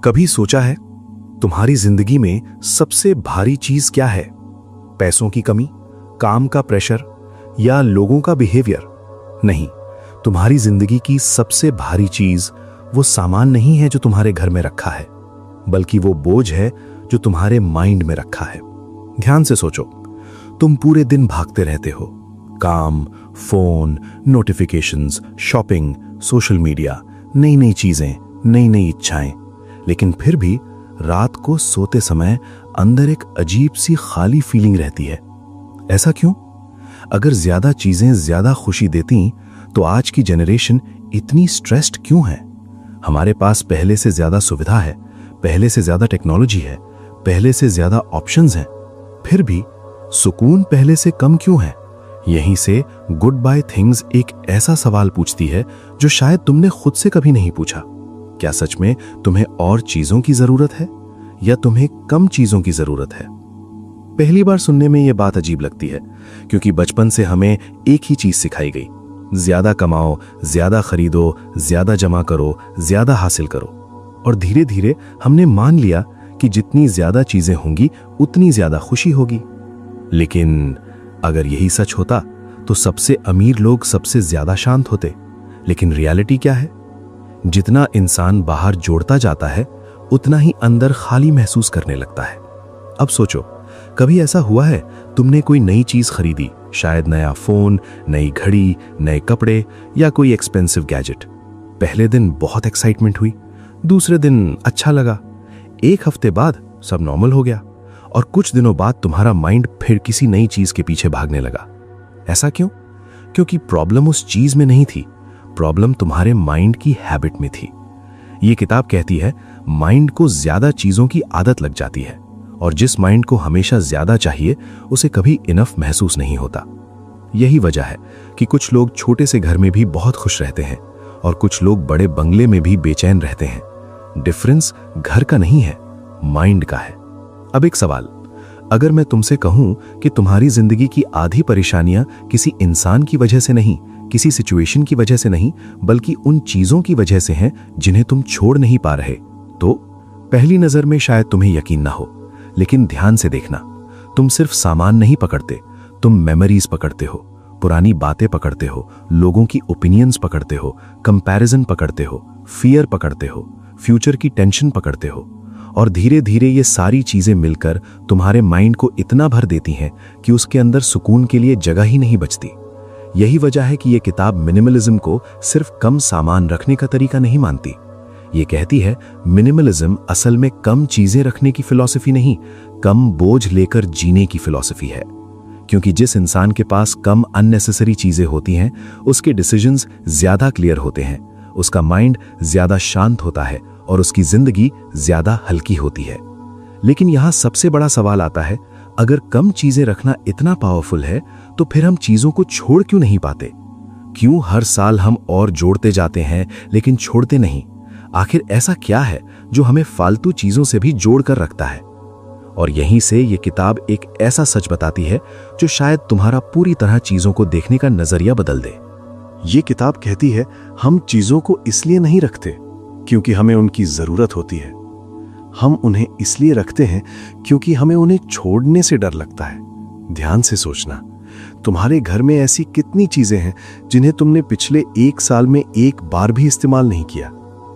कभी सोचा है तुम्हारी जिंदगी में सबसे भारी चीज क्या है? पैसों की कमी, काम का प्रेशर या लोगों का बिहेवियर? नहीं, तुम्हारी जिंदगी की सबसे भारी चीज वो सामान नहीं है जो तुम्हारे घर में रखा है, बल्कि वो बोझ है जो तुम्हारे माइंड में रखा है। ध्यान से सोचो, तुम पूरे दिन भागते रहते हो। काम, phone, notifications, shopping, social media, नई नई चीजें, नई नई इच्छाएं, लेकिन फिर भी रात को सोते समय अंदर एक अजीब सी खाली फीलिंग रहती है। ऐसा क्यों? अगर ज्यादा चीजें ज्यादा खुशी देती तो आज की जनरेशन इतनी स्ट्रेस्ड क्यों है? हमारे पास पहले से ज्यादा सुविधा है, पहले से ज्यादा टेक्नोलॉजी है, पहले से ज्यादा ऑप्शंस हैं, फिर भी सुकून पहले से कम क्यों है? यहीं से गुड बाय थिंग्स एक ऐसा सवाल पूछती है जो शायद तुमने खुद से कभी नहीं पूछा। क्या सच में तुम्हें और चीजों की जरूरत है या तुम्हें कम चीजों की जरूरत है? पहली बार सुनने में यह बात अजीब लगती है, क्योंकि बचपन से हमें एक ही चीज सिखाई गई, ज्यादा कमाओ, ज्यादा खरीदो, ज्यादा जमा करो, ज्यादा हासिल करो। और धीरे धीरे हमने मान लिया कि जितनी ज्यादा चीजें होंगी उतनी ज्यादा खुशी होगी। लेकिन अगर यही सच होता तो सबसे अमीर लोग सबसे ज्यादा शांत होते। लेकिन रियलिटी क्या है? जितना इंसान बाहर जोड़ता जाता है उतना ही अंदर खाली महसूस करने लगता है। अब सोचो, कभी ऐसा हुआ है तुमने कोई नई चीज खरीदी, शायद नया फोन, नई घड़ी, नए कपड़े या कोई एक्सपेंसिव गैजेट। पहले दिन बहुत एक्साइटमेंट हुई, दूसरे दिन अच्छा लगा, एक हफ्ते बाद सब नॉर्मल हो गया और कुछ दिनों बाद तुम्हारा माइंड फिर किसी नई चीज के पीछे भागने लगा। ऐसा क्यों? क्योंकि प्रॉब्लम उस चीज में नहीं थी, प्रॉब्लम तुम्हारे माइंड की हैबिट में थी। ये किताब कहती है माइंड को ज्यादा चीजों की आदत लग जाती है, और जिस माइंड को हमेशा ज्यादा चाहिए उसे कभी इनफ महसूस नहीं होता। यही वजह है कि कुछ लोग छोटे से घर में भी बहुत खुश रहते हैं और कुछ लोग बड़े बंगले में भी बेचैन रहते हैं। डिफरेंस घर का नहीं है, माइंड का है। अब एक सवाल, अगर मैं तुमसे कहूं कि तुम्हारी जिंदगी की आधी परेशानियां किसी इंसान की वजह से नहीं, किसी सिचुएशन की वजह से नहीं, बल्कि उन चीजों की वजह से हैं जिन्हें तुम छोड़ नहीं पा रहे, तो पहली नजर में शायद तुम्हें यकीन ना हो, लेकिन ध्यान से देखना, तुम सिर्फ सामान नहीं पकड़ते, तुम मेमोरीज पकड़ते हो, पुरानी बातें पकड़ते हो, लोगों की ओपिनियंस पकड़ते हो, कंपैरिजन पकड़ते हो, फियर पकड़ते हो, फ्यूचर की टेंशन पकड़ते हो। और धीरे धीरे ये सारी चीजें मिलकर तुम्हारे माइंड को इतना भर देती हैं कि उसके अंदर सुकून के लिए जगह ही नहीं बचती। यही वजह है कि ये किताब मिनिमलिज्म को सिर्फ कम सामान रखने का तरीका नहीं मानती। ये कहती है मिनिमलिज्म असल में कम चीजें रखने की फिलॉसफी नहीं, कम बोझ लेकर जीने की फिलॉसफी है। क्योंकि जिस इंसान के पास कम अननेसेसरी चीजें होती हैं उसके डिसीजंस ज्यादा क्लियर होते हैं, उसका माइंड ज्यादा शांत होता है और उसकी जिंदगी ज्यादा हल्की होती है। लेकिन यहां सबसे बड़ा सवाल आता है, अगर कम चीजें रखना इतना पावरफुल है तो फिर हम चीजों को छोड़ क्यों नहीं पाते? क्यों हर साल हम और जोड़ते जाते हैं लेकिन छोड़ते नहीं? आखिर ऐसा क्या है जो हमें फालतू चीजों से भी जोड़ कर रखता है? और यहीं से ये किताब एक ऐसा सच बताती है जो शायद तुम्हारा पूरी तरह चीजों को देखने का नजरिया बदल दे। ये किताब कहती है हम चीजों को इसलिए नहीं रखते क्योंकि हमें उनकी जरूरत होती है, हम उन्हें इसलिए रखते हैं क्योंकि हमें उन्हें छोड़ने से डर लगता है। ध्यान से सोचना, तुम्हारे घर में ऐसी कितनी चीजें हैं जिन्हें तुमने पिछले 1 साल में एक बार भी इस्तेमाल नहीं किया,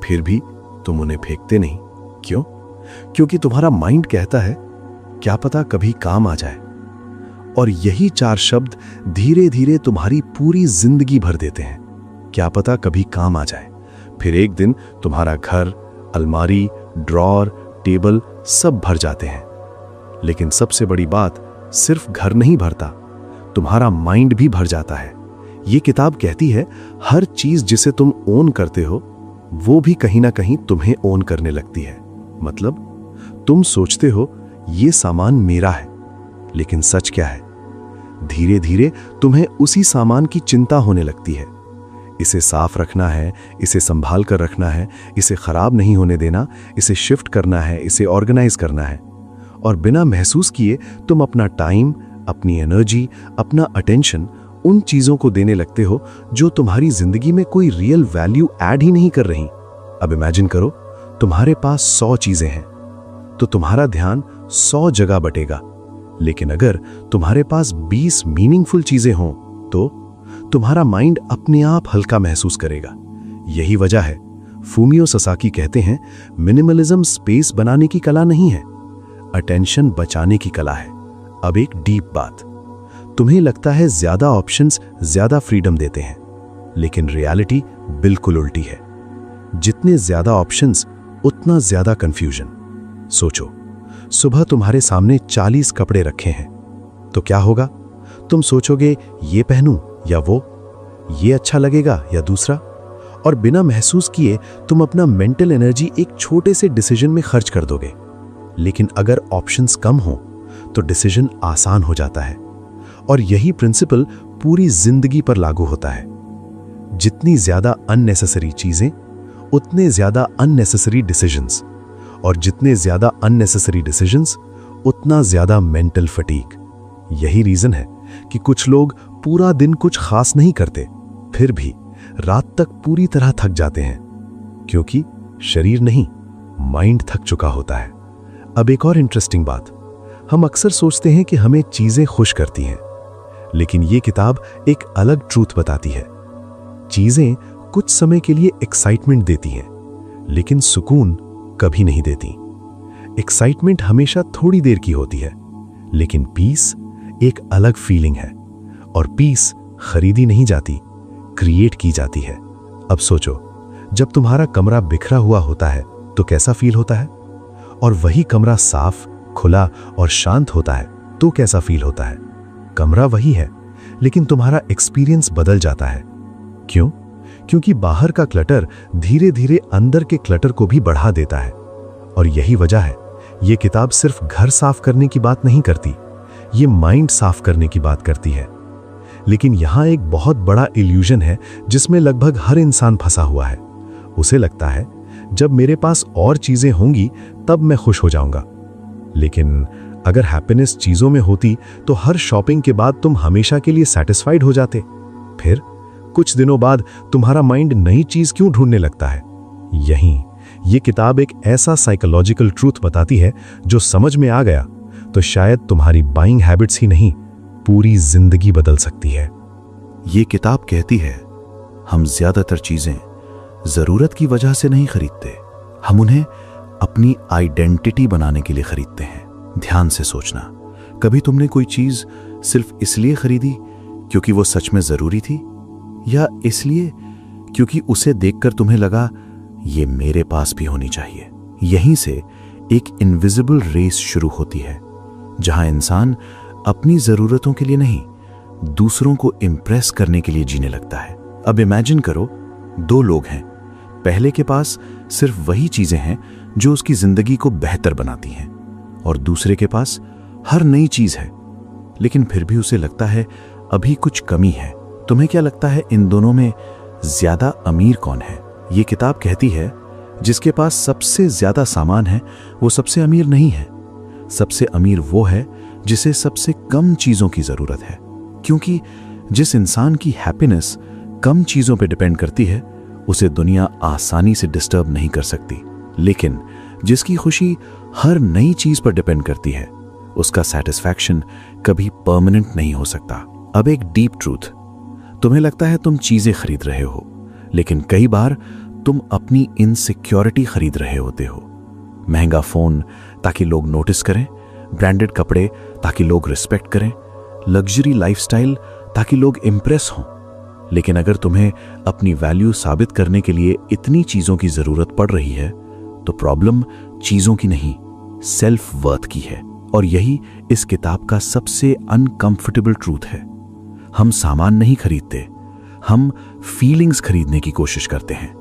फिर भी तुम उन्हें फेंकते नहीं। क्यों? क्योंकि तुम्हारा माइंड कहता है क्या पता कभी काम आ जाए। और यही 4 शब्द धीरे धीरे तुम्हारी पूरी जिंदगी भर देते हैं, क्या पता कभी काम आ जाए। फिर एक दिन तुम्हारा घर, अलमारी, ड्रॉर, टेबल सब भर जाते हैं। लेकिन सबसे बड़ी बात, सिर्फ घर नहीं भरता, तुम्हारा माइंड भी भर जाता है। ये किताब कहती है हर चीज जिसे तुम ओन करते हो वो भी कहीं ना कहीं तुम्हें ओन करने लगती है। मतलब तुम सोचते हो ये सामान मेरा है, लेकिन सच क्या है? धीरे धीरे तुम्हें उसी सामान की चिंता होने लगती है। इसे साफ रखना है, इसे संभाल कर रखना है, इसे खराब नहीं होने देना, इसे शिफ्ट करना है, इसे ऑर्गेनाइज करना है। और बिना महसूस किए तुम अपना टाइम, अपनी एनर्जी, अपना अटेंशन उन चीजों को देने लगते हो जो तुम्हारी जिंदगी में कोई रियल वैल्यू ऐड ही नहीं कर रही। अब इमेजिन करो तुम्हारे पास 100 चीजें हैं तो तुम्हारा ध्यान 100 जगह बटेगा। लेकिन अगर तुम्हारे पास 20 मीनिंगफुल चीजें हों तो तुम्हारा माइंड अपने आप हल्का महसूस करेगा। यही वजह है फूमियो ससाकी कहते हैं, मिनिमलिज्म स्पेस बनाने की कला नहीं है, अटेंशन बचाने की कला है। अब एक डीप बात, तुम्हें लगता है ज्यादा ऑप्शंस ज्यादा फ्रीडम देते हैं, लेकिन रियलिटी बिल्कुल उल्टी है। जितने ज्यादा ऑप्शंस उतना ज्यादा कंफ्यूजन। सोचो, सुबह तुम्हारे सामने 40 कपड़े रखे हैं तो क्या होगा? तुम सोचोगे ये पहनूं या वो, ये अच्छा लगेगा या दूसरा, और बिना महसूस किए तुम अपना मेंटल एनर्जी एक छोटे से डिसीजन में खर्च कर दोगे। लेकिन अगर ऑप्शंस कम हो तो डिसीजन आसान हो जाता है। और यही प्रिंसिपल पूरी जिंदगी पर लागू होता है। जितनी ज्यादा अननेसेसरी चीजें उतने ज्यादा अननेसेसरी डिसीजंस, और जितने ज्यादा अननेसेसरी डिसीजंस उतना ज्यादा मेंटल फटीग। यही रीजन है कि कुछ लोग पूरा दिन कुछ खास नहीं करते फिर भी रात तक पूरी तरह थक जाते हैं, क्योंकि शरीर नहीं, माइंड थक चुका होता है। अब एक और इंटरेस्टिंग बात, हम अक्सर सोचते हैं कि हमें चीजें खुश करती हैं, लेकिन यह किताब एक अलग ट्रूथ बताती है। चीजें कुछ समय के लिए एक्साइटमेंट देती हैं, लेकिन सुकून कभी नहीं देती। एक्साइटमेंट हमेशा थोड़ी देर की होती है, लेकिन पीस एक अलग फीलिंग है, और पीस खरीदी नहीं जाती, क्रिएट की जाती है। अब सोचो, जब तुम्हारा कमरा बिखरा हुआ होता है तो कैसा फील होता है? और वही कमरा साफ, खुला और शांत होता है तो कैसा फील होता है? कमरा वही है, लेकिन तुम्हारा एक्सपीरियंस बदल जाता है। क्यों? क्योंकि बाहर का क्लटर धीरे धीरे अंदर के क्लटर को भी बढ़ा देता है। और यही वजह है यह किताब सिर्फ घर साफ करने की बात नहीं करती, ये माइंड साफ करने की बात करती है। लेकिन यहां एक बहुत बड़ा इल्यूजन है जिसमें लगभग हर इंसान फंसा हुआ है। उसे लगता है जब मेरे पास और चीजें होंगी तब मैं खुश हो जाऊंगा। लेकिन अगर हैप्पीनेस चीजों में होती तो हर शॉपिंग के बाद तुम हमेशा के लिए सैटिस्फाइड हो जाते। फिर कुछ दिनों बाद तुम्हारा माइंड नई चीज क्यों ढूंढने लगता है? यहीं ये किताब एक ऐसा साइकोलॉजिकल ट्रूथ बताती है जो समझ में आ गया तो शायद तुम्हारी बाइंग हैबिट्स ही नहीं, पूरी जिंदगी बदल सकती है। ये किताब कहती है, हम ज्यादातर चीजें जरूरत की वजह से नहीं खरीदते, हम उन्हें अपनी आइडेंटिटी बनाने के लिए खरीदते हैं। ध्यान से सोचना, कभी तुमने कोई चीज सिर्फ इसलिए खरीदी क्योंकि वो सच में जरूरी थी, या इसलिए क्योंकि उसे देखकर तुम्हें लगा ये मेरे पास भी होनी चाहिए? यहीं से एक इनविजिबल रेस शुरू होती है जहां इंसान अपनी जरूरतों के लिए नहीं, दूसरों को इंप्रेस करने के लिए जीने लगता है। अब इमेजिन करो, 2 लोग हैं, पहले के पास सिर्फ वही चीजें हैं जो उसकी जिंदगी को बेहतर बनाती हैं, और दूसरे के पास हर नई चीज है, लेकिन फिर भी उसे लगता है अभी कुछ कमी है। तुम्हें क्या लगता है इन दोनों में ज्यादा अमीर कौन है? ये किताब कहती है, जिसके पास सबसे ज्यादा सामान है वो सबसे अमीर नहीं है। सबसे अमीर वो है जिसे सबसे कम चीजों की जरूरत है, क्योंकि जिस इंसान की हैप्पीनेस कम चीजों पर डिपेंड करती है उसे दुनिया आसानी से डिस्टर्ब नहीं कर सकती, लेकिन जिसकी खुशी हर नई चीज पर डिपेंड करती है उसका सेटिस्फैक्शन कभी परमानेंट नहीं हो सकता। अब एक डीप ट्रूथ, तुम्हें लगता है तुम चीजें खरीद रहे हो, लेकिन कई बार तुम अपनी इनसिक्योरिटी खरीद रहे होते हो। महंगा फोन ताकि लोग नोटिस करें, ब्रांडेड कपड़े ताकि लोग रिस्पेक्ट करें, लग्जरी लाइफस्टाइल ताकि लोग इंप्रेस हों। लेकिन अगर तुम्हें अपनी वैल्यू साबित करने के लिए इतनी चीजों की जरूरत पड़ रही है तो प्रॉब्लम चीजों की नहीं, सेल्फ वर्थ की है। और यही इस किताब का सबसे अनकंफर्टेबल ट्रूथ है। हम सामान नहीं खरीदते, हम फीलिंग्स खरीदने की कोशिश करते हैं।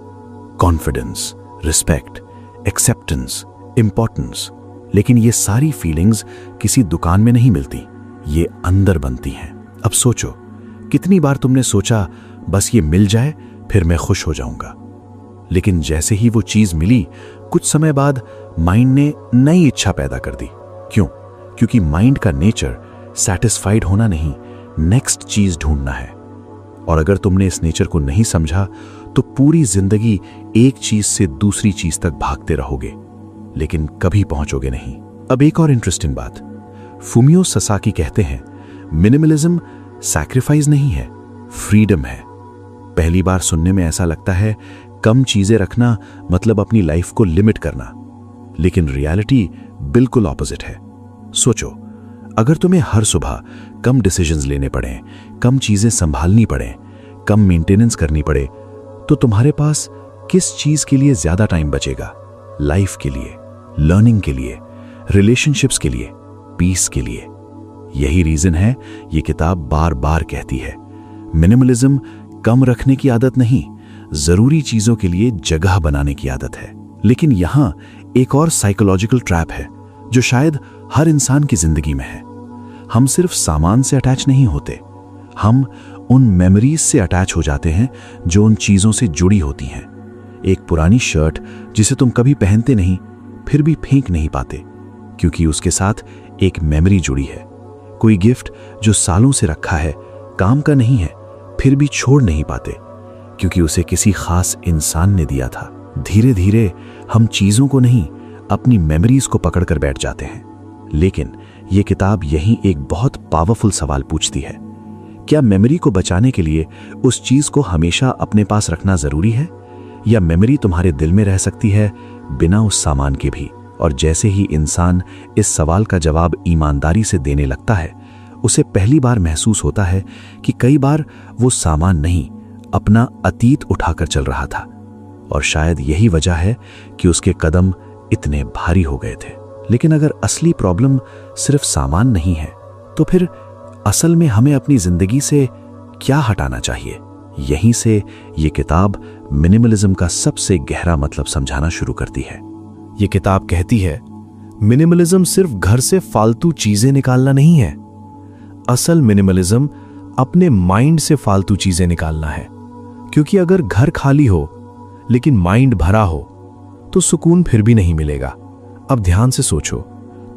Confidence, respect, acceptance, importance. लेकिन ये सारी फीलिंग्स किसी दुकान में नहीं मिलती, ये अंदर बनती हैं। अब सोचो, कितनी बार तुमने सोचा बस ये मिल जाए फिर मैं खुश हो जाऊंगा, लेकिन जैसे ही वो चीज मिली कुछ समय बाद माइंड ने नई इच्छा पैदा कर दी। क्यों? क्योंकि माइंड का नेचर सैटिस्फाइड होना नहीं, नेक्स्ट चीज ढूंढना है। और अगर तुमने इस नेचर को नहीं समझा तो पूरी जिंदगी एक चीज से दूसरी चीज तक भागते रहोगे, लेकिन कभी पहुंचोगे नहीं। अब एक और इंटरेस्टिंग बात, फुमियो ससाकी कहते हैं मिनिमलिज्म सैक्रिफाइस नहीं है, फ्रीडम है। पहली बार सुनने में ऐसा लगता है कम चीजें रखना मतलब अपनी लाइफ को लिमिट करना, लेकिन रियलिटी बिल्कुल ऑपोजिट है। सोचो, अगर तुम्हें हर सुबह कम डिसीजंस लेने पड़े, कम चीजें संभालनी पड़े, कम मेंटेनेंस करनी पड़े, तो तुम्हारे पास किस चीज के लिए ज्यादा टाइम बचेगा? लाइफ के लिए, लर्निंग के लिए, रिलेशनशिप्स के लिए, पीस के लिए। यही रीजन है ये किताब बार बार कहती है मिनिमलिज्म कम रखने की आदत नहीं, जरूरी चीजों के लिए जगह बनाने की आदत है। लेकिन यहां एक और साइकोलॉजिकल ट्रैप है जो शायद हर इंसान की जिंदगी में है। हम सिर्फ सामान से अटैच नहीं होते, हम उन मेमोरीज से अटैच हो जाते हैं जो उन चीजों से जुड़ी होती हैं। एक पुरानी शर्ट जिसे तुम कभी पहनते नहीं फिर भी फेंक नहीं पाते क्योंकि उसके साथ एक मेमोरी जुड़ी है। कोई गिफ्ट जो सालों से रखा है, काम का नहीं है, फिर भी छोड़ नहीं पाते क्योंकि उसे किसी खास इंसान ने दिया था। धीरे धीरे हम चीजों को नहीं, अपनी मेमोरीज को पकड़कर बैठ जाते हैं। लेकिन यह किताब यहीं एक बहुत पावरफुल सवाल पूछती है, क्या मेमोरी को बचाने के लिए उस चीज को हमेशा अपने पास रखना जरूरी है, या मेमोरी तुम्हारे दिल में रह सकती है बिना उस सामान के भी? और जैसे ही इंसान इस सवाल का जवाब ईमानदारी से देने लगता है, उसे पहली बार महसूस होता है कि कई बार वो सामान नहीं, अपना अतीत उठाकर चल रहा था। और शायद यही वजह है कि उसके कदम इतने भारी हो गए थे। लेकिन अगर असली प्रॉब्लम सिर्फ सामान नहीं है, तो फिर असल में हमें अपनी जिंदगी से क्या हटाना चाहिए? यहीं से ये किताब मिनिमलिज्म का सबसे गहरा मतलब समझाना शुरू करती है। ये किताब कहती है मिनिमलिज्म सिर्फ घर से फालतू चीजें निकालना नहीं है, असल मिनिमलिज्म अपने माइंड से फालतू चीजें निकालना है। क्योंकि अगर घर खाली हो लेकिन माइंड भरा हो तो सुकून फिर भी नहीं मिलेगा। अब ध्यान से सोचो,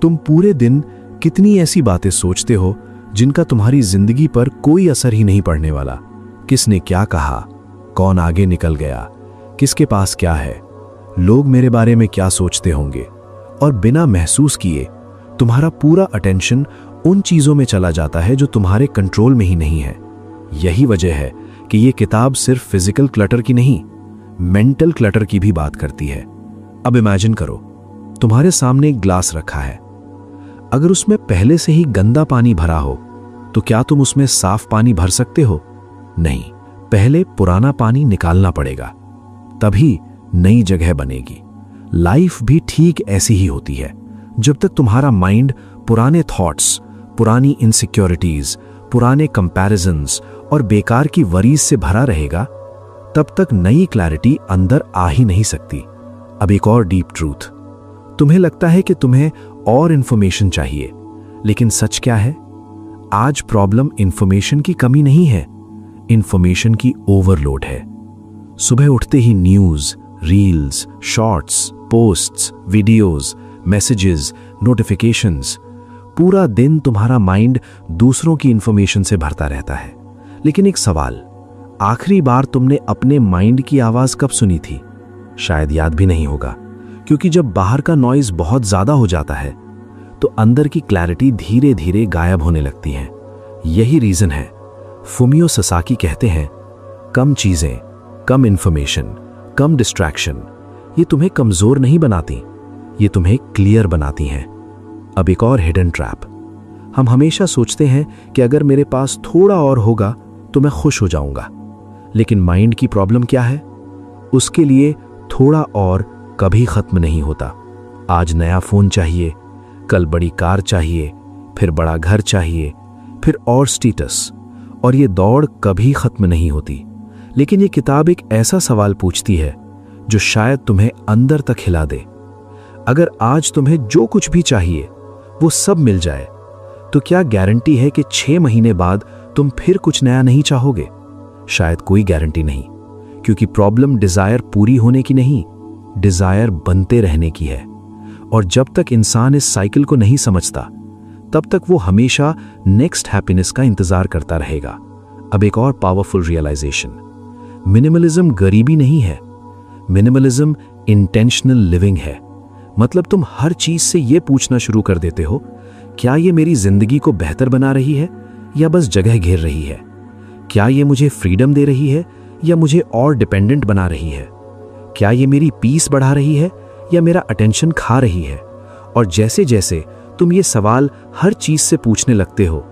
तुम पूरे दिन कितनी ऐसी बातें सोचते हो जिनका तुम्हारी जिंदगी पर कोई असर ही नहीं पड़ने वाला। किसने क्या कहा, कौन आगे निकल गया, किसके पास क्या है, लोग मेरे बारे में क्या सोचते होंगे, और बिना महसूस किए तुम्हारा पूरा अटेंशन उन चीजों में चला जाता है जो तुम्हारे कंट्रोल में ही नहीं है। यही वजह है कि यह किताब सिर्फ फिजिकल क्लटर की नहीं, मेंटल क्लटर की भी बात करती है। अब इमेजिन करो, तुम्हारे सामने एक ग्लास रखा है। अगर उसमें पहले से ही गंदा पानी भरा हो तो क्या तुम उसमें साफ पानी भर सकते हो? नहीं, पहले पुराना पानी निकालना पड़ेगा, तभी नई जगह बनेगी। लाइफ भी ठीक ऐसी ही होती है। जब तक तुम्हारा माइंड पुराने थॉट्स, पुरानी इनसिक्योरिटीज, पुराने कंपैरिजन्स और बेकार की वरीज से भरा रहेगा, तब तक नई क्लैरिटी अंदर आ ही नहीं सकती। अब एक और डीप ट्रूथ, तुम्हें लगता है कि तुम्हें और इंफॉर्मेशन चाहिए, लेकिन सच क्या है? आज प्रॉब्लम इंफॉर्मेशन की कमी नहीं है, इंफॉर्मेशन की ओवरलोड है। सुबह उठते ही news, reels, shorts, posts, videos, messages, notifications, पूरा दिन तुम्हारा माइंड दूसरों की इंफॉर्मेशन से भरता रहता है। लेकिन एक सवाल, आखिरी बार तुमने अपने माइंड की आवाज कब सुनी थी? शायद याद भी नहीं होगा, क्योंकि जब बाहर का नॉइज बहुत ज्यादा हो जाता है तो अंदर की क्लैरिटी धीरे धीरे गायब होने लगती है। यही रीजन है फुमियो ससाकी कहते हैं, कम चीजें, कम इंफॉर्मेशन, कम डिस्ट्रैक्शन ये तुम्हें कमजोर नहीं बनाती, ये तुम्हें क्लियर बनाती हैं। अब एक और हिडन ट्रैप, हम हमेशा सोचते हैं कि अगर मेरे पास थोड़ा और होगा तो मैं खुश हो जाऊंगा। लेकिन माइंड की प्रॉब्लम क्या है? उसके लिए थोड़ा और कभी खत्म नहीं होता। आज नया फोन चाहिए, कल बड़ी कार चाहिए, फिर बड़ा घर चाहिए, फिर और स्टेटस, और ये दौड़ कभी खत्म नहीं होती। लेकिन ये किताब एक ऐसा सवाल पूछती है जो शायद तुम्हें अंदर तक हिला दे। अगर आज तुम्हें जो कुछ भी चाहिए वो सब मिल जाए, तो क्या गारंटी है कि 6 महीने बाद तुम फिर कुछ नया नहीं चाहोगे? शायद कोई गारंटी नहीं, क्योंकि प्रॉब्लम डिजायर पूरी होने की नहीं, डिजायर बनते रहने की है। और जब तक इंसान इस साइकिल को नहीं समझता, तब तक वो हमेशा नेक्स्ट हैप्पीनेस का इंतजार करता रहेगा। अब एक और पावरफुल रियलाइजेशन, मिनिमलिज्म गरीबी नहीं है, मिनिमलिज्म इंटेंशनल लिविंग है। मतलब तुम हर चीज से यह पूछना शुरू कर देते हो, क्या ये मेरी जिंदगी को बेहतर बना रही है या बस जगह घेर रही है? क्या ये मुझे फ्रीडम दे रही है या मुझे और डिपेंडेंट बना रही है? क्या ये मेरी पीस बढ़ा रही है या मेरा अटेंशन खा रही है? और जैसे जैसे तुम ये सवाल हर चीज से पूछने लगते हो,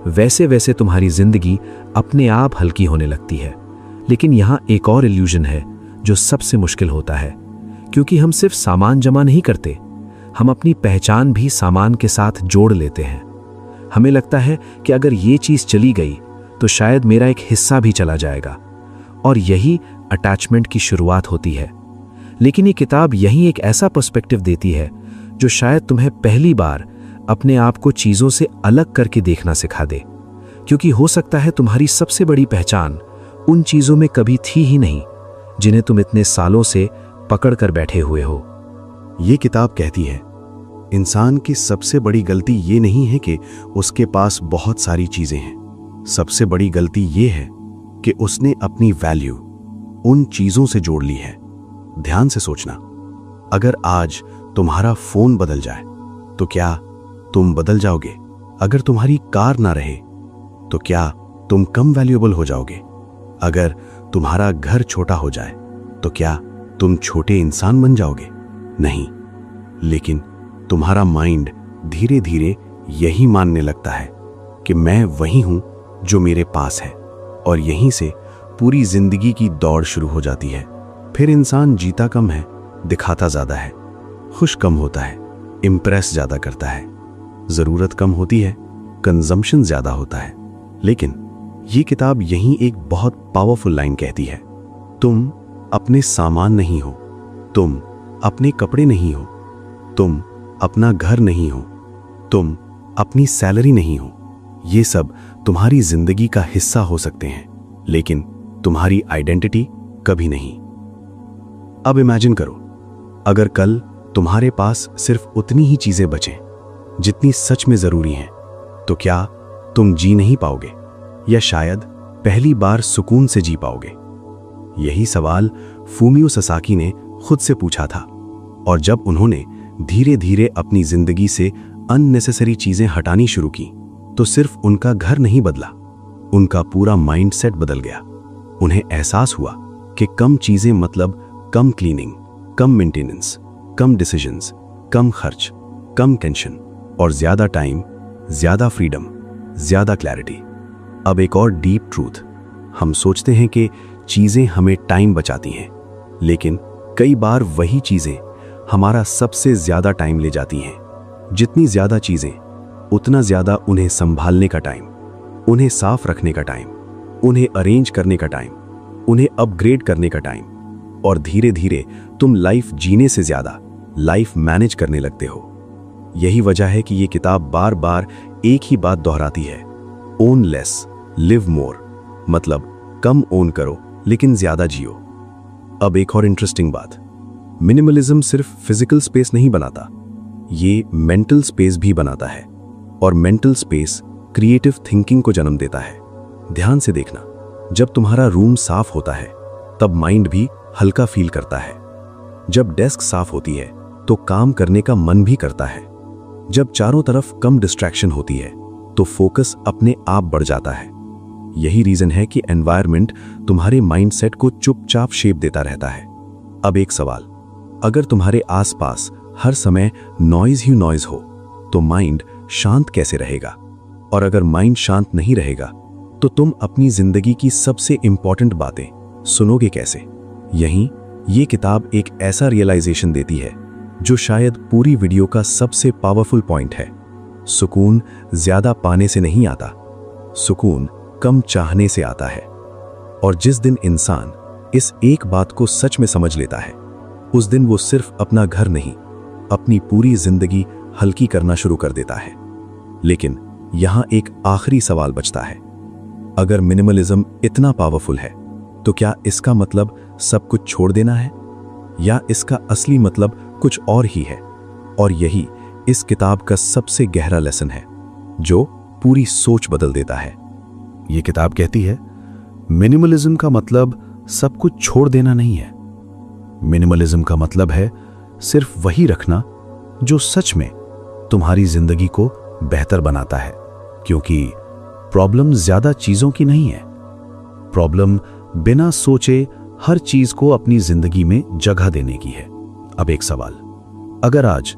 वैसे वैसे तुम्हारी जिंदगी अपने आप हल्की होने लगती है। लेकिन यहां एक और इल्यूजन है जो सबसे मुश्किल होता है, क्योंकि हम सिर्फ सामान जमा नहीं करते, हम अपनी पहचान भी सामान के साथ जोड़ लेते हैं। हमें लगता है कि अगर ये चीज चली गई तो शायद मेरा एक हिस्सा भी चला जाएगा, और यही अटैचमेंट की शुरुआत होती है। लेकिन ये किताब यही एक ऐसा पर्सपेक्टिव देती है जो शायद तुम्हें पहली बार अपने आप को चीजों से अलग करके देखना सिखा दे, क्योंकि हो सकता है तुम्हारी सबसे बड़ी पहचान उन चीजों में कभी थी ही नहीं जिन्हें तुम इतने सालों से पकड़ कर बैठे हुए हो। ये किताब कहती है, इंसान की सबसे बड़ी गलती ये नहीं है कि उसके पास बहुत सारी चीजें हैं। सबसे बड़ी गलती ये है कि उसने अपनी वैल्यू उन चीजों से जोड़ ली है। ध्यान से सोचना, अगर आज तुम्हारा फोन बदल जाए तो क्या तुम बदल जाओगे? अगर तुम्हारी कार ना रहे तो क्या तुम कम वैल्यूएबल हो जाओगे? अगर तुम्हारा घर छोटा हो जाए तो क्या तुम छोटे इंसान बन जाओगे? नहीं, लेकिन तुम्हारा माइंड धीरे धीरे यही मानने लगता है कि मैं वही हूं जो मेरे पास है, और यहीं से पूरी जिंदगी की दौड़ शुरू हो जाती है। फिर इंसान जीता कम है, दिखाता ज्यादा है, खुश कम होता है, इंप्रेस ज्यादा करता है, जरूरत कम होती है, कंजम्पशन ज्यादा होता है। लेकिन ये किताब यहीं एक बहुत पावरफुल लाइन कहती है, तुम अपने सामान नहीं हो, तुम अपने कपड़े नहीं हो, तुम अपना घर नहीं हो, तुम अपनी सैलरी नहीं हो। ये सब तुम्हारी जिंदगी का हिस्सा हो सकते हैं, लेकिन तुम्हारी आइडेंटिटी कभी नहीं। अब इमेजिन करो, अगर कल तुम्हारे पास सिर्फ उतनी ही चीजें बचें जितनी सच में जरूरी हैं, तो क्या तुम जी नहीं पाओगे, या शायद पहली बार सुकून से जी पाओगे? यही सवाल फूमियो ससाकी ने खुद से पूछा था, और जब उन्होंने धीरे धीरे अपनी जिंदगी से अननेसेसरी चीजें हटानी शुरू की, तो सिर्फ उनका घर नहीं बदला, उनका पूरा माइंडसेट बदल गया। उन्हें एहसास हुआ कि कम चीजें मतलब कम क्लीनिंग, कम मेंटेनेंस, कम डिसीजंस, कम खर्च, कम टेंशन, और ज्यादा टाइम, ज्यादा फ्रीडम, ज्यादा क्लैरिटी। अब एक और डीप ट्रूथ, हम सोचते हैं कि चीजें हमें टाइम बचाती हैं, लेकिन कई बार वही चीजें हमारा सबसे ज्यादा टाइम ले जाती हैं। जितनी ज्यादा चीजें, उतना ज्यादा उन्हें संभालने का टाइम, उन्हें साफ रखने का टाइम, उन्हें अरेंज करने का टाइम, उन्हें अपग्रेड करने का टाइम, और धीरे धीरे तुम लाइफ जीने से ज्यादा लाइफ मैनेज करने लगते हो। यही वजह है कि ये किताब बार बार एक ही बात दोहराती है, ओन लेस, लिव मोर। मतलब कम ओन करो लेकिन ज्यादा जियो। अब एक और इंटरेस्टिंग बात, मिनिमलिज्म सिर्फ फिजिकल स्पेस नहीं बनाता, ये मेंटल स्पेस भी बनाता है, और मेंटल स्पेस क्रिएटिव थिंकिंग को जन्म देता है। ध्यान से देखना, जब तुम्हारा रूम साफ होता है तब माइंड भी हल्का फील करता है। जब डेस्क साफ होती है तो काम करने का मन भी करता है। जब चारों तरफ कम डिस्ट्रैक्शन होती है तो फोकस अपने आप बढ़ जाता है। यही रीजन है कि एनवायरनमेंट तुम्हारे माइंडसेट को चुपचाप शेप देता रहता है। अब एक सवाल, अगर तुम्हारे आसपास हर समय नॉइज ही नॉइज हो तो माइंड शांत कैसे रहेगा? और अगर माइंड शांत नहीं रहेगा तो तुम अपनी जिंदगी की सबसे इंपॉर्टेंट बातें सुनोगे कैसे? यहीं ये किताब एक ऐसा रियलाइजेशन देती है जो शायद पूरी वीडियो का सबसे पावरफुल पॉइंट है। सुकून ज्यादा पाने से नहीं आता, सुकून कम चाहने से आता है। और जिस दिन इंसान इस एक बात को सच में समझ लेता है, उस दिन वो सिर्फ अपना घर नहीं, अपनी पूरी जिंदगी हल्की करना शुरू कर देता है। लेकिन यहां एक आखिरी सवाल बचता है, अगर मिनिमलिज्म इतना पावरफुल है तो क्या इसका मतलब सब कुछ छोड़ देना है, या इसका असली मतलब कुछ और ही है? और यही इस किताब का सबसे गहरा लेसन है जो पूरी सोच बदल देता है। ये किताब कहती है, मिनिमलिज्म का मतलब सब कुछ छोड़ देना नहीं है, मिनिमलिज्म का मतलब है सिर्फ वही रखना जो सच में तुम्हारी जिंदगी को बेहतर बनाता है, क्योंकि प्रॉब्लम ज्यादा चीजों की नहीं है। प्रॉब्लम बिना सोचे हर चीज को अपनी जिंदगी में जगह देने की है। अब एक सवाल, अगर आज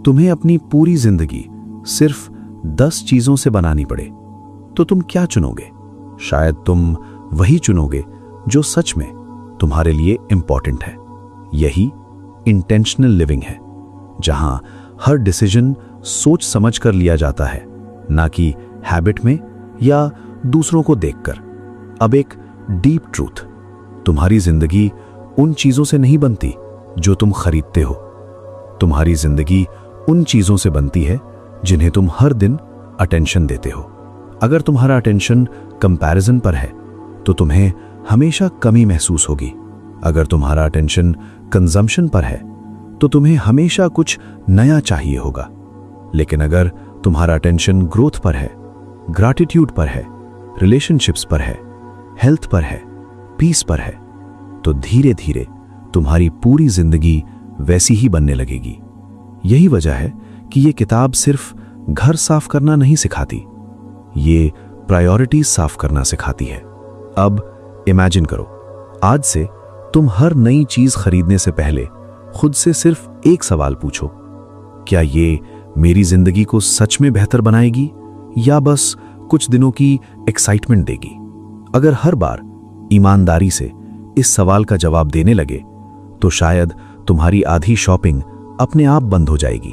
तुम्हें अपनी पूरी जिंदगी सिर्फ 10 चीजों से बनानी पड़े तो तुम क्या चुनोगे? शायद तुम वही चुनोगे जो सच में तुम्हारे लिए इंपॉर्टेंट है। यही इंटेंशनल लिविंग है, जहां हर डिसीजन सोच समझ कर लिया जाता है, ना कि हैबिट में या दूसरों को देखकर। अब एक डीप ट्रूथ, तुम्हारी जिंदगी उन चीजों से नहीं बनती जो तुम खरीदते हो। तुम्हारी जिंदगी उन चीजों से बनती है जिन्हें तुम हर दिन अटेंशन देते हो। अगर तुम्हारा अटेंशन कंपैरिजन पर है तो तुम्हें हमेशा कमी महसूस होगी। अगर तुम्हारा अटेंशन कंजम्पशन पर है तो तुम्हें हमेशा कुछ नया चाहिए होगा। लेकिन अगर तुम्हारा अटेंशन ग्रोथ पर है, ग्रैटिट्यूड पर है, रिलेशनशिप्स पर है, हेल्थ पर है, पीस पर है, तो धीरे धीरे तुम्हारी पूरी जिंदगी वैसी ही बनने लगेगी। यही वजह है कि ये किताब सिर्फ घर साफ करना नहीं सिखाती, ये प्रायोरिटीज साफ करना सिखाती है। अब इमेजिन करो, आज से तुम हर नई चीज खरीदने से पहले खुद से सिर्फ एक सवाल पूछो, क्या ये मेरी जिंदगी को सच में बेहतर बनाएगी या बस कुछ दिनों की एक्साइटमेंट देगी? अगर हर बार ईमानदारी से इस सवाल का जवाब देने लगे तो शायद तुम्हारी आधी शॉपिंग अपने आप बंद हो जाएगी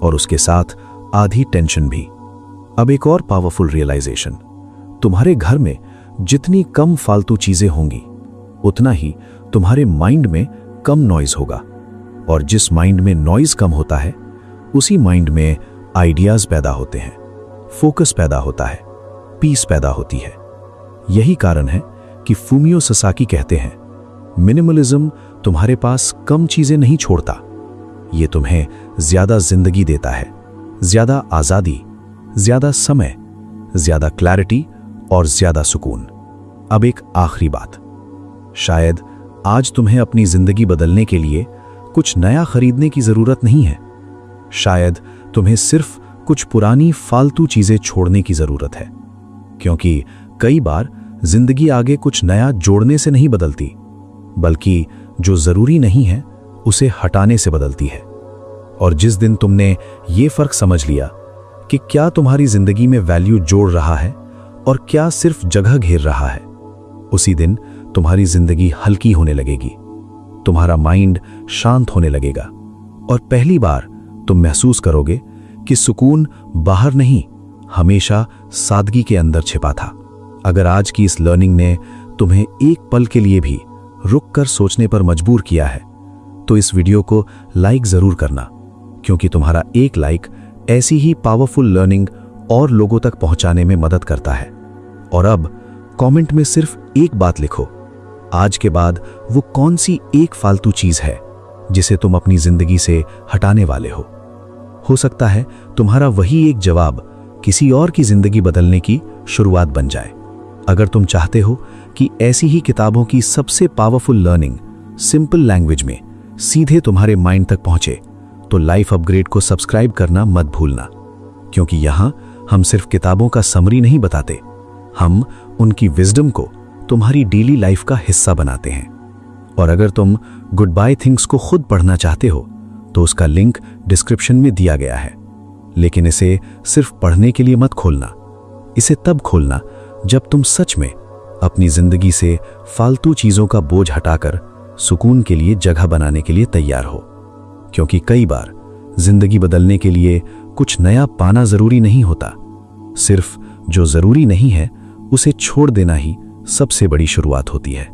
और उसके साथ आधी टेंशन भी। अब एक और पावरफुल रियलाइजेशन, तुम्हारे घर में जितनी कम फालतू चीजें होंगी उतना ही तुम्हारे माइंड में कम नॉइज होगा, और जिस माइंड में नॉइज कम होता है उसी माइंड में आइडियाज पैदा होते हैं, फोकस पैदा होता है, पीस पैदा होती है। यही कारण है कि फूमियो ससाकी कहते हैं, मिनिमलिज्म तुम्हारे पास कम चीजें नहीं छोड़ता, ये तुम्हें ज्यादा जिंदगी देता है, ज्यादा आजादी, ज्यादा समय, ज्यादा क्लैरिटी और ज्यादा सुकून। अब एक आखिरी बात, शायद आज तुम्हें अपनी जिंदगी बदलने के लिए कुछ नया खरीदने की जरूरत नहीं है। शायद तुम्हें सिर्फ कुछ पुरानी फालतू चीजें छोड़ने की जरूरत है, क्योंकि कई बार जिंदगी आगे कुछ नया जोड़ने से नहीं बदलती, बल्कि जो जरूरी नहीं है उसे हटाने से बदलती है। और जिस दिन तुमने ये फर्क समझ लिया कि क्या तुम्हारी जिंदगी में वैल्यू जोड़ रहा है और क्या सिर्फ जगह घेर रहा है, उसी दिन तुम्हारी जिंदगी हल्की होने लगेगी, तुम्हारा माइंड शांत होने लगेगा और पहली बार तुम महसूस करोगे कि सुकून बाहर नहीं, हमेशा सादगी के अंदर छिपा था। अगर आज की इस लर्निंग ने तुम्हें एक पल के लिए भी रुक कर सोचने पर मजबूर किया है तो इस वीडियो को लाइक जरूर करना, क्योंकि तुम्हारा एक लाइक ऐसी ही पावरफुल लर्निंग और लोगों तक पहुंचाने में मदद करता है। और अब कमेंट में सिर्फ एक बात लिखो, आज के बाद वो कौन सी एक फालतू चीज है जिसे तुम अपनी जिंदगी से हटाने वाले हो सकता है तुम्हारा वही एक जवाब किसी और की जिंदगी बदलने की शुरुआत बन जाए। अगर तुम चाहते हो कि ऐसी ही किताबों की सबसे पावरफुल लर्निंग सिंपल लैंग्वेज में सीधे तुम्हारे माइंड तक पहुंचे तो लाइफ अपग्रेड को सब्सक्राइब करना मत भूलना, क्योंकि यहां हम सिर्फ किताबों का समरी नहीं बताते, हम उनकी विजडम को तुम्हारी डेली लाइफ का हिस्सा बनाते हैं। और अगर तुम गुड बाय थिंग्स को खुद पढ़ना चाहते हो तो उसका लिंक डिस्क्रिप्शन में दिया गया है। लेकिन इसे सिर्फ पढ़ने के लिए मत खोलना, इसे तब खोलना जब तुम सच में अपनी जिंदगी से फालतू चीजों का बोझ हटाकर सुकून के लिए जगह बनाने के लिए तैयार हो। क्योंकि कई बार जिंदगी बदलने के लिए कुछ नया पाना जरूरी नहीं होता, सिर्फ जो जरूरी नहीं है उसे छोड़ देना ही सबसे बड़ी शुरुआत होती है।